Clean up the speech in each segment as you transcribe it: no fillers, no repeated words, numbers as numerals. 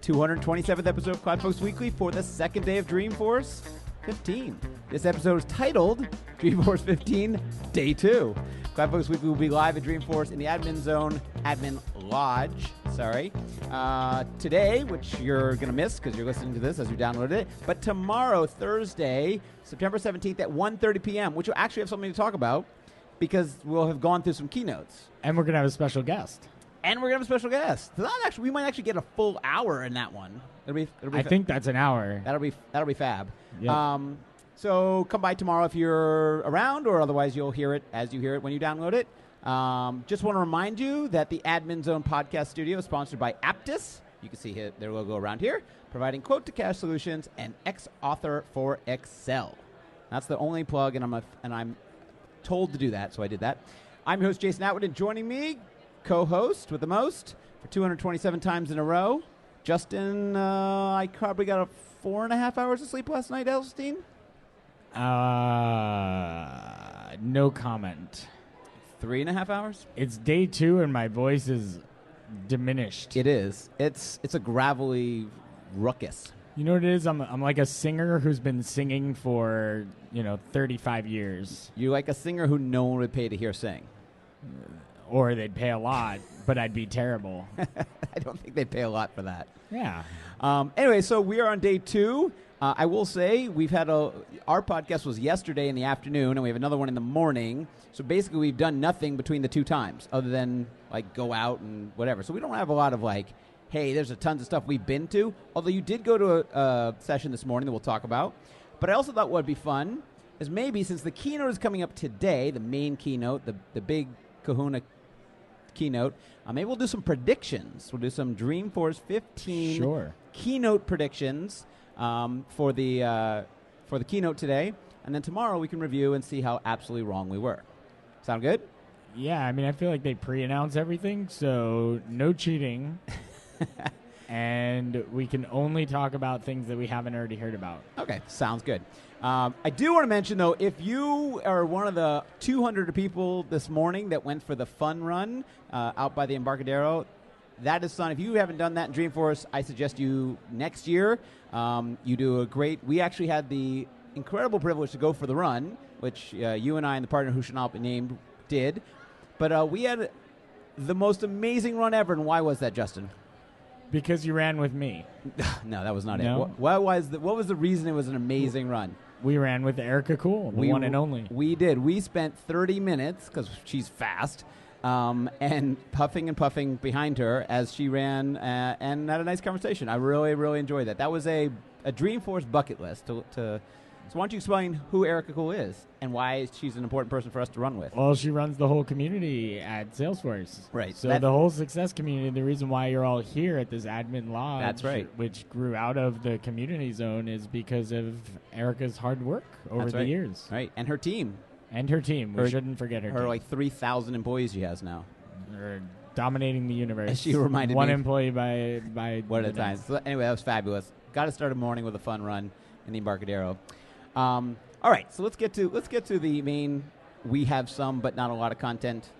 227th episode of CloudFocus Weekly for the second day of Dreamforce 15. This episode is titled Dreamforce 15 Day 2. CloudFocus Weekly will be live at Dreamforce in the Admin Zone, Admin Lodge, today, which you're going to miss because you're listening to this as you downloaded it, but tomorrow, Thursday, September 17th at 1:30 p.m., which will actually have something to talk about because we'll have gone through some keynotes. And we're going to have a special guest. So we might actually get a full hour in that one. I think that's an hour. That'll be fab. Yep. So come by tomorrow if you're around, or otherwise you'll hear it as you hear it when you download it. Just want to remind you that the Admin Zone podcast studio is sponsored by Aptus. You can see their logo around here, providing quote-to-cash solutions and X-Author for Excel. That's the only plug, and I'm told to do that, so I did that. I'm your host, Jason Atwood, and joining me, co-host with the most for 227 times in a row, Justin. I probably got 4.5 hours of sleep last night, Elstein. No comment. 3.5 hours? It's day 2 and my voice is diminished. It is. It's a gravelly ruckus. You know what it is? I'm like a singer who's been singing for, 35 years. You're like a singer who no one would pay to hear sing. Or they'd pay a lot, but I'd be terrible. I don't think they'd pay a lot for that. Yeah. Anyway, so we are on day 2. I will say we've had our podcast was yesterday in the afternoon, and we have another one in the morning. So basically, we've done nothing between the 2 times other than go out and whatever. So we don't have a lot of hey, there's a tons of stuff we've been to. Although you did go to a session this morning that we'll talk about. But I also thought what would be fun is maybe since the keynote is coming up today, the main keynote, the big kahuna keynote, maybe we'll do some predictions. We'll do some Dreamforce 15 keynote predictions for the keynote today, and then tomorrow we can review and see how absolutely wrong we were. Sound good? Yeah, I feel like they pre-announce everything, so no cheating, and we can only talk about things that we haven't already heard about. Okay, sounds good. I do want to mention, though, if you are one of the 200 people this morning that went for the fun run out by the Embarcadero, that is fun. If you haven't done that in Dreamforce, I suggest you next year. You do a great. We actually had the incredible privilege to go for the run, which you and I and the partner who should not be named did. But we had the most amazing run ever. And why was that, Justin? Because you ran with me. No, that was not it. No? What was the reason it was an amazing run? We ran with Erica Cool, the one and only. We did. We spent 30 minutes, because she's fast, and puffing behind her as she ran and had a nice conversation. I really, really enjoyed that. That was a Dreamforce bucket list. So why don't you explain who Erica Cool is and why she's an important person for us to run with? Well, she runs the whole community at Salesforce. Right. So the whole success community, the reason why you're all here at this admin lodge, that's right, which grew out of the community zone, is because of Erica's hard work over the years. Right. And her team. We shouldn't forget her team. Her 3,000 employees she has now. They're dominating the universe. As she reminded one me. One employee by one at a time. So anyway, that was fabulous. Got to start a morning with a fun run in the Embarcadero. All right, so let's get to the main. We have some, but not a lot of content,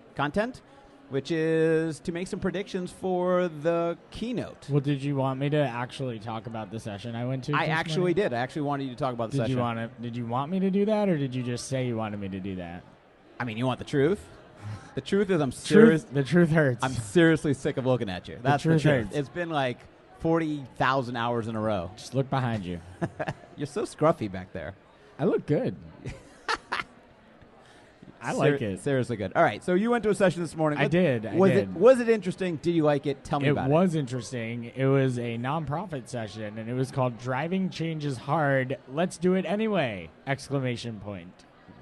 which is to make some predictions for the keynote. Well, did you want me to actually talk about the session I went to? I actually did. I actually wanted you to talk about the session. Did you want me to do that, or did you just say you wanted me to do that? You want the truth? The truth is, I'm serious. The truth hurts. I'm seriously sick of looking at you. That's the truth. Hurts. It's been 40,000 hours in a row. Just look behind you. You're so scruffy back there. I look good. I like it. Seriously good. All right, so you went to a session this morning. I did. Was it interesting? Did you like it? Tell me about it. It was interesting. It was a nonprofit session, and it was called Driving Change is Hard. Let's do it anyway! !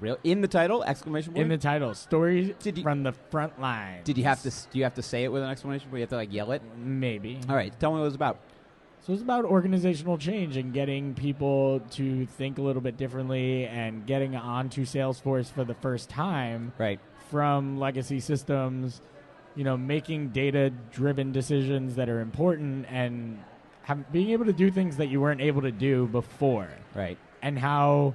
Real in the title? Exclamation point? In the title. Stories from the front line. Do you have to say it with an exclamation point? You have to yell it? Maybe. All right, tell me what it was about. So it's about organizational change and getting people to think a little bit differently and getting onto Salesforce for the first time, right, from legacy systems, making data-driven decisions that are important and being able to do things that you weren't able to do before. Right. And how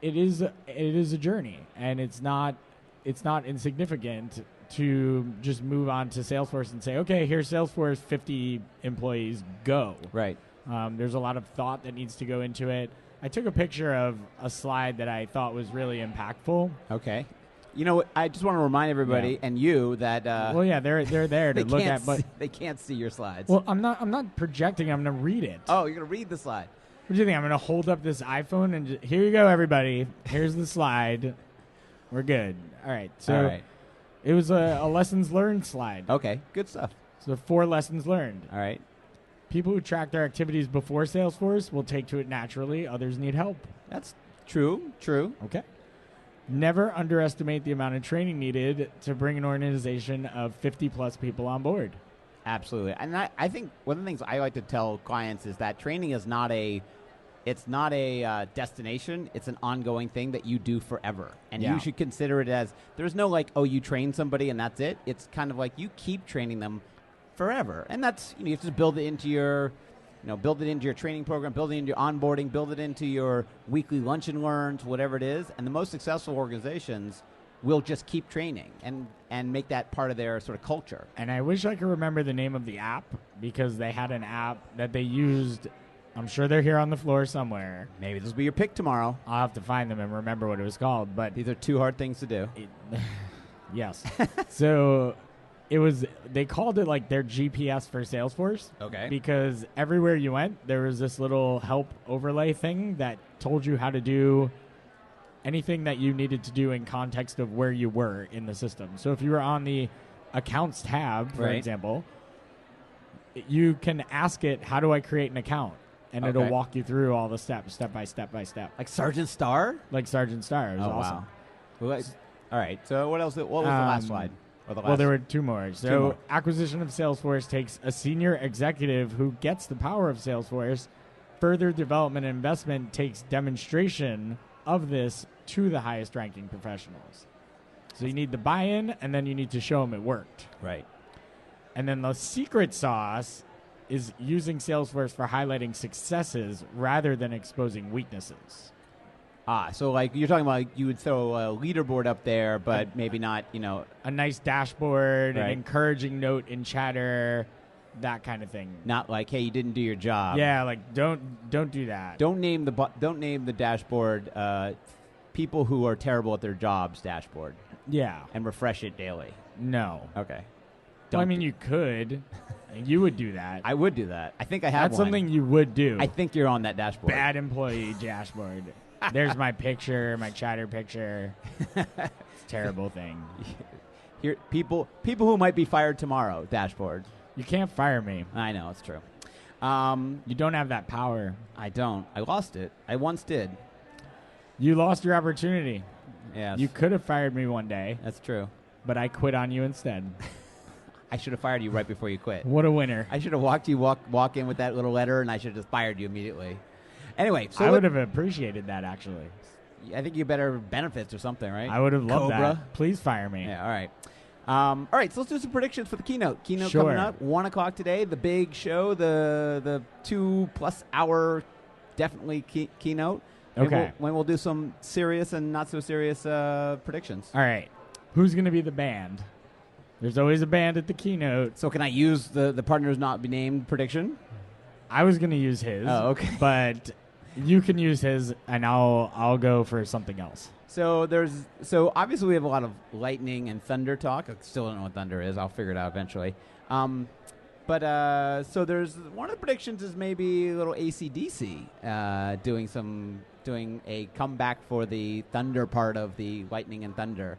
it is a journey, and it's not insignificant to just move on to Salesforce and say, okay, here's Salesforce, 50 employees, go. Right. There's a lot of thought that needs to go into it. I took a picture of a slide that I thought was really impactful. Okay. You know, I just want to remind everybody and you that. Well, yeah, they're there to look at, but they can't see your slides. Well, I'm not projecting. I'm going to read it. Oh, you're going to read the slide. What do you think? I'm going to hold up this iPhone and here you go, everybody. Here's the slide. We're good. All right. So it was a lessons learned slide. Okay. Good stuff. So 4 lessons learned. All right. People who track their activities before Salesforce will take to it naturally. Others need help. That's true. True. Okay. Never underestimate the amount of training needed to bring an organization of 50-plus people on board. Absolutely. And I think one of the things I like to tell clients is that training is not a destination. It's an ongoing thing that you do forever. And you should consider it as, there's no like, oh, you train somebody and that's it. It's kind of like you keep training them forever. And that's, you have to build it into your, build it into your training program, build it into your onboarding, build it into your weekly lunch and learns, whatever it is. And the most successful organizations will just keep training and make that part of their sort of culture. And I wish I could remember the name of the app, because they had an app that they used. I'm sure they're here on the floor somewhere. Maybe this will be your pick tomorrow. I'll have to find them and remember what it was called. But these are 2 hard things to do. Yes. So they called it like their GPS for Salesforce. Okay. Because everywhere you went, there was this little help overlay thing that told you how to do anything that you needed to do in context of where you were in the system. So if you were on the accounts tab, for example, you can ask it, how do I create an account? And it'll walk you through all the steps, step by step by step. Like Sergeant Star? Like Sergeant Star. It was awesome. Wow. Well, all right. So what else? What was the last slide? Well, there were 2 more. So acquisition of Salesforce takes a senior executive who gets the power of Salesforce. Further development and investment takes demonstration of this to the highest ranking professionals. So you need the buy-in, and then you need to show them it worked. Right. And then the secret sauce is using Salesforce for highlighting successes rather than exposing weaknesses. So like you're talking about, like, you would throw a leaderboard up there, but maybe not, a nice dashboard, an encouraging note in chatter, that kind of thing. Not like, hey, you didn't do your job. Yeah, like don't do that. Don't name the dashboard people who are terrible at their jobs dashboard. Yeah. And refresh it daily. No. Okay. Well, I mean, you could. You would do that. I would do that. I think I have That's something you would do. I think you're on that dashboard. Bad employee dashboard. There's my picture, my chatter picture. It's a terrible thing. Here, people who might be fired tomorrow dashboard. You can't fire me. I know, it's true. You don't have that power. I don't. I lost it. I once did. You lost your opportunity. Yes. You could have fired me one day. That's true. But I quit on you instead. I should have fired you right before you quit. What a winner. I should have walk in with that little letter, and I should have just fired you immediately. Anyway, so I would have appreciated that, actually. I think you better benefits or something, right? I would have loved Cobra. that. Please fire me. Yeah, all right. All right, so let's do some predictions for the keynote. Keynote Sure. coming up, 1 o'clock today, the big show, the 2+ hour definitely keynote. Okay. When we'll do some serious and not so serious predictions. All right. Who's going to be the band? There's always a band at the keynote. So can I use the partners not be named prediction? I was going to use his. Oh, okay. But you can use his, and I'll go for something else. So obviously we have a lot of lightning and thunder talk. I still don't know what thunder is. I'll figure it out eventually. So there's one of the predictions is maybe a little AC/DC doing a comeback for the thunder part of the lightning and thunder,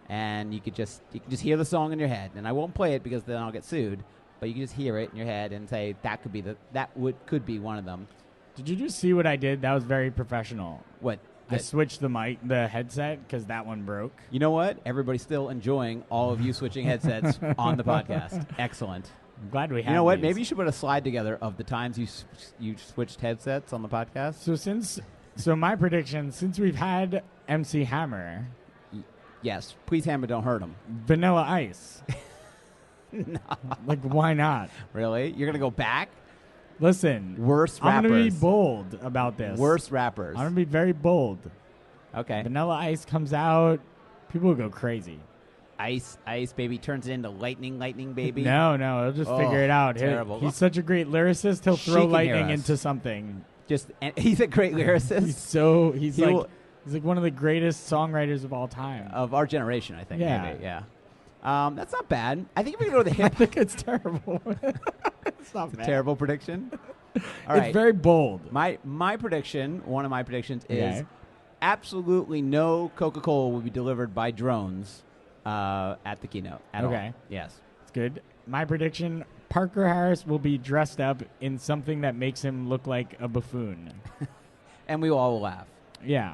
and you can just hear the song in your head. And I won't play it because then I'll get sued. But you can just hear it in your head and say could be one of them. Did you just see what I did? That was very professional. What? I switched the headset because that one broke. You know what? Everybody's still enjoying all of you switching headsets on the podcast. Excellent. I'm glad we have. You know what? these. Maybe you should put a slide together of the times you switched headsets on the podcast. So my prediction, since we've had MC Hammer, Yes. Please, Hammer, don't hurt him. Vanilla Ice. No. Like, why not? Really? You're gonna go back? Listen. Worst rappers. I'm going to be bold about this. Worst rappers. I'm going to be very bold. Okay. Vanilla Ice comes out. People will go crazy. ice, baby turns it into lightning, baby. No, he'll just figure it out. Terrible. He's such a great lyricist. He'll throw lightning into something. And he's a great lyricist. He's like one of the greatest songwriters of all time. Of our generation, I think. Yeah. Maybe, yeah. That's not bad. I think if we go to the hip... I think it's terrible. It's not bad. A terrible prediction? All right. It's very bold. My prediction, one of my predictions is absolutely no Coca-Cola will be delivered by drones at the keynote at all. Yes. It's good. My prediction, Parker Harris will be dressed up in something that makes him look like a buffoon. And we all will laugh. Yeah.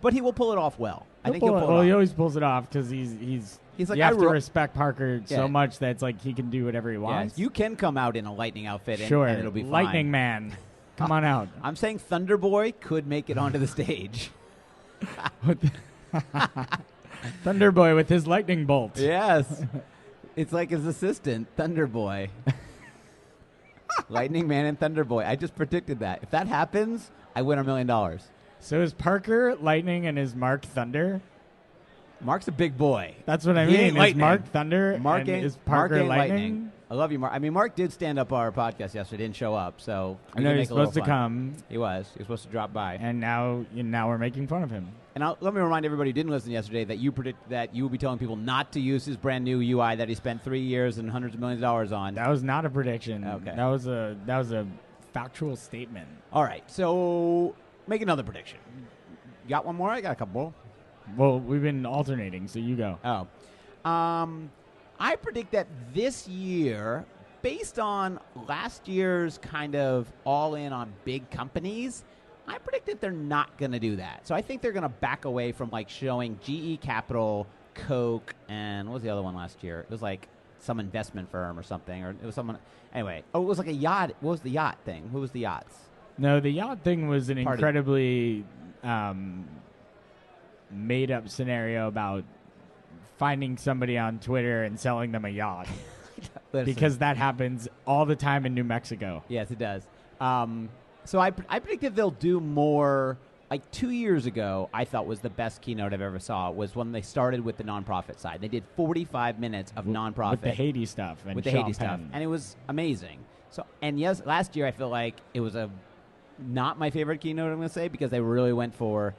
But he will pull it off well. I think he'll pull it off. Well, he always pulls it off because he's like, you have to respect Parker so much that it's like he can do whatever he wants. You can come out in a lightning outfit and it'll be fine. Lightning Man. Come on out. I'm saying Thunder Boy could make it onto the stage. Thunder Boy with his lightning bolt. Yes. It's like his assistant, Thunder Boy. Lightning Man and Thunder Boy. I just predicted that. If that happens, I win $1 million. So is Parker Lightning and is Mark Thunder? Mark's a big boy. That's what I mean. Is Mark Thunder and is Parker Lightning? I love you, Mark. I mean, Mark did stand up our podcast yesterday. Didn't show up, so I know he's supposed to come. He was supposed to drop by, and now we're making fun of him. And let me remind everybody who didn't listen yesterday that you predict that you will be telling people not to use his brand new UI that he spent 3 years and hundreds of millions of dollars on. That was not a prediction. Okay, that was a factual statement. All right, so make another prediction. You got one more? I got a couple. Well, we've been alternating, so you go. Oh. I predict that this year, based on last year's kind of all-in on big companies, I predict that they're not going to do that. So I think they're going to back away from, like, showing GE Capital, Coke, and what was the other one last year? It was, like, some investment firm or something. Or it was someone. Anyway. Oh, it was like a yacht. What was the yacht thing? Who was the yachts? No, the yacht thing was an incredibly... made-up scenario about finding somebody on Twitter and selling them a yacht. Because that happens all the time in New Mexico. Yes, it does. So I predicted they'll do more. Like 2 years ago, I thought was the best keynote I've ever saw was when they started with the nonprofit side. They did 45 minutes of nonprofit. With the Haiti stuff. And And it was amazing. So, and yes, last year I feel like it was not my favorite keynote, I'm going to say, because they really went for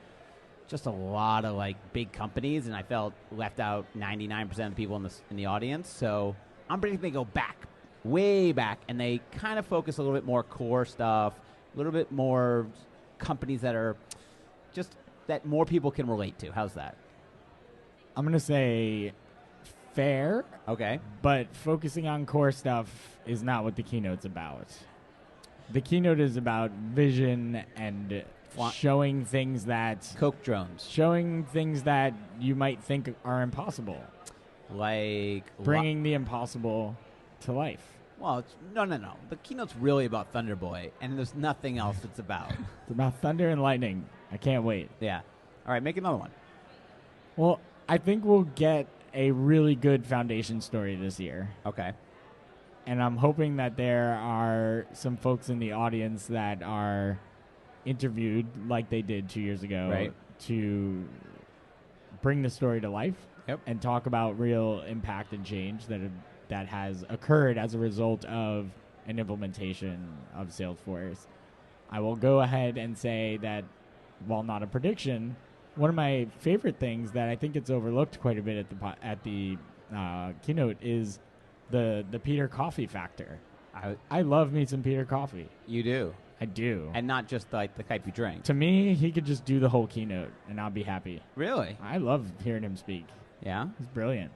just a lot of like big companies, and I felt left out 99% of the people in the audience. So I'm predicting they go back, way back, and they kind of focus a little bit more core stuff, a little bit more companies that are just that more people can relate to. How's that? I'm going to say fair. Okay. But focusing on core stuff is not what the keynote's about. The keynote is about vision and showing things that... Coke drones. Showing things that you might think are impossible. Like... Bringing the impossible to life. Well, no. The keynote's really about Thunder Boy, and there's nothing else it's about. It's about thunder and lightning. I can't wait. Yeah. All right, make another one. Well, I think we'll get a really good foundation story this year. Okay. And I'm hoping that there are some folks in the audience that are interviewed like they did 2 years ago to bring the story to life and talk about real impact and change that has occurred as a result of an implementation of Salesforce. I will go ahead and say that, while not a prediction, one of my favorite things that I think it's overlooked quite a bit at the keynote is the Peter Coffee factor. I love me some Peter Coffee. You do? I do. And not just like the type you drink. To me, he could just do the whole keynote and I'll be happy. Really? I love hearing him speak. Yeah? He's brilliant.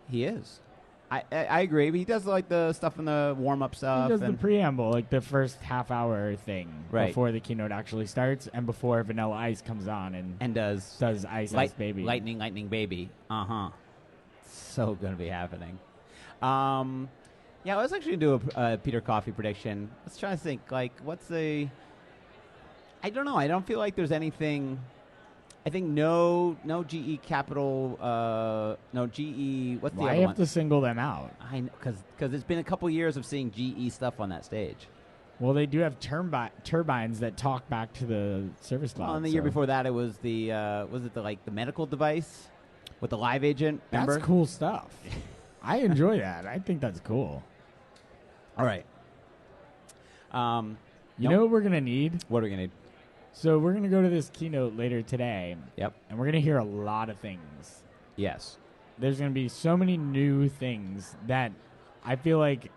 He is. I agree. But he does like the stuff in the warm-up stuff. He does the preamble, like the first half-hour thing before the keynote actually starts and before Vanilla Ice comes on and does Ice Ice Baby. Lightning Baby. Uh-huh. So going to be happening. Yeah, I was actually going to do a Peter Coffee prediction. Let's try to think, like, what's the... I don't know. I don't feel like there's anything... I think no GE Capital, no GE... What's the other one? Why have to single them out? I know, because it's been a couple years of seeing GE stuff on that stage. Well, they do have turbines that talk back to the Service Cloud. Well, and the year before that, it was the... was it the medical device? with the live agent. Remember? That's cool stuff. I enjoy that. I think that's cool. All right. You know what we're going to need? What are we going to need? So we're going to go to this keynote later today. Yep. And we're going to hear a lot of things. Yes. There's going to be so many new things that I feel like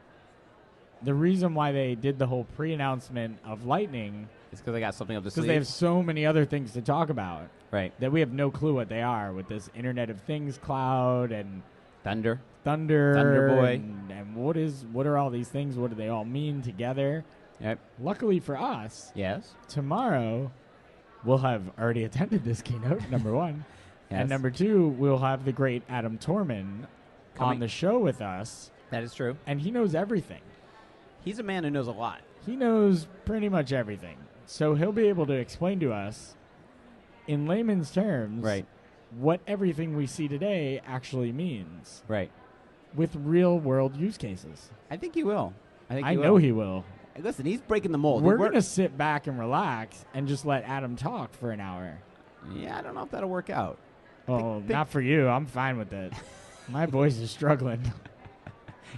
the reason why they did the whole pre-announcement of Lightning It's because they got something up the because sleeve. they have so many other things to talk about. Right. That we have no clue what they are with this Internet of Things cloud and Thunder Boy, Boy. and what are all these things? What do they all mean together? Yep. Luckily for us, Yes. tomorrow we'll have already attended this keynote, number one. Yes. And number two, we'll have the great Adam Torman on the show with us. That is true. And he knows everything. He's a man who knows a lot. He knows pretty much everything. So he'll be able to explain to us in layman's terms what everything we see today actually means. Right. With real world use cases. I think he will. I know he will. Listen, he's breaking the mold. We're going to sit back and relax and just let Adam talk for an hour. Yeah, I don't know if that'll work out. Oh, not for you. I'm fine with it. My voice is struggling.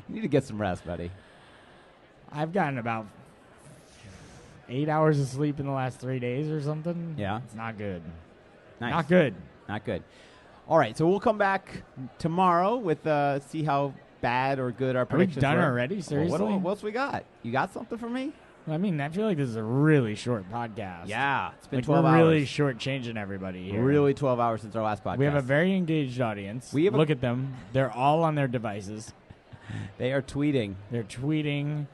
You need to get some rest, buddy. I've gotten about 8 hours of sleep in the last 3 days or something. Yeah. It's not good. Nice. Not good. Not good. All right, so we'll come back tomorrow with see how bad or good our predictions Are we done were. already? Seriously? Well, what else we got? You got something for me? I mean, I feel like this is a really short podcast. Yeah, it's been like 12 we're hours. really shortchanging everybody here. Really 12 hours since our last podcast. We have a very engaged audience. Look at them. They're all on their devices. They are tweeting. They're tweeting.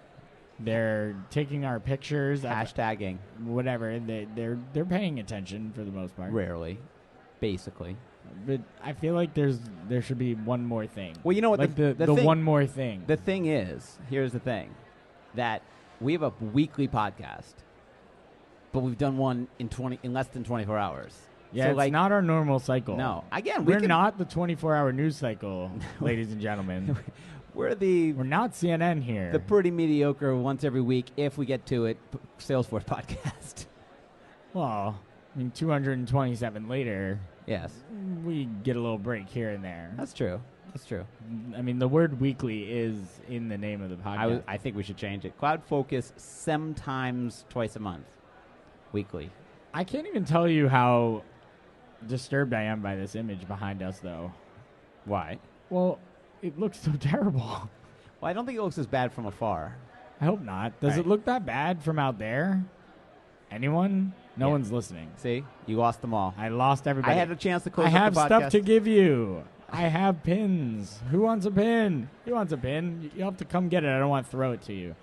They're taking our pictures. Hashtagging. Whatever. They're paying attention for the most part. Rarely. Basically. But I feel like there should be one more thing. Well, you know what? Like the thing, one more thing. The thing is, here's the thing, that we have a weekly podcast, but we've done one in less than 24 hours. Yeah, so it's like, not our normal cycle. No. Again, we're not the 24-hour news cycle, ladies and gentlemen. We're not CNN here. The pretty mediocre once every week, if we get to it, Salesforce podcast. Well, I mean, 227 later. Yes. We get a little break here and there. That's true. That's true. I mean, the word weekly is in the name of the podcast. I think we should change it. CloudFocus sometimes twice a month. Weekly. I can't even tell you how disturbed I am by this image behind us, though. Why? Well, it looks so terrible. Well, I don't think it looks as bad from afar. I hope not. Does it look that bad from out there? Anyone? No one's listening. See? You lost them all. I lost everybody. I had a chance to close I up have the podcast. stuff to give you. I have pins. Who wants a pin? Who wants a pin? You have to come get it. I don't want to throw it to you.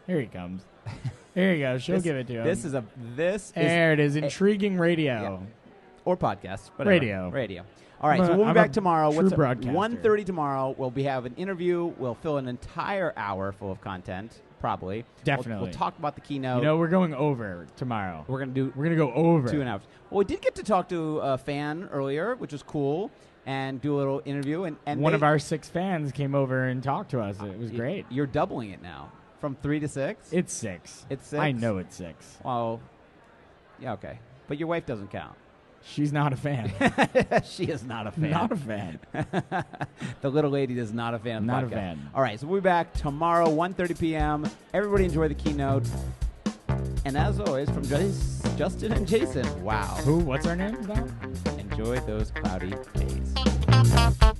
Here he comes. Here you go. She'll give it to him. There it is. Intriguing radio. Yeah. Or podcast. Whatever. Radio. All right, so we'll be back tomorrow. What's 1:30 tomorrow. We'll have an interview. We'll fill an entire hour full of content, probably. Definitely. We'll talk about the keynote. You know, we're going over tomorrow. We're gonna go over 2 hours. Well, we did get to talk to a fan earlier, which was cool, and do a little interview. And one of our 6 fans came over and talked to us. It was great. You're doubling it now from 3 to 6. It's 6. It's 6. I know it's 6. Well, yeah, okay, but your wife doesn't count. She's not a fan. She is not a fan. Not a fan. The little lady is not a fan of the podcast. Not a fan. All right, so we'll be back tomorrow, 1:30 p.m. Everybody enjoy the keynote. And as always, from Justin and Jason, wow. Who? What's our name now? Enjoy those cloudy days.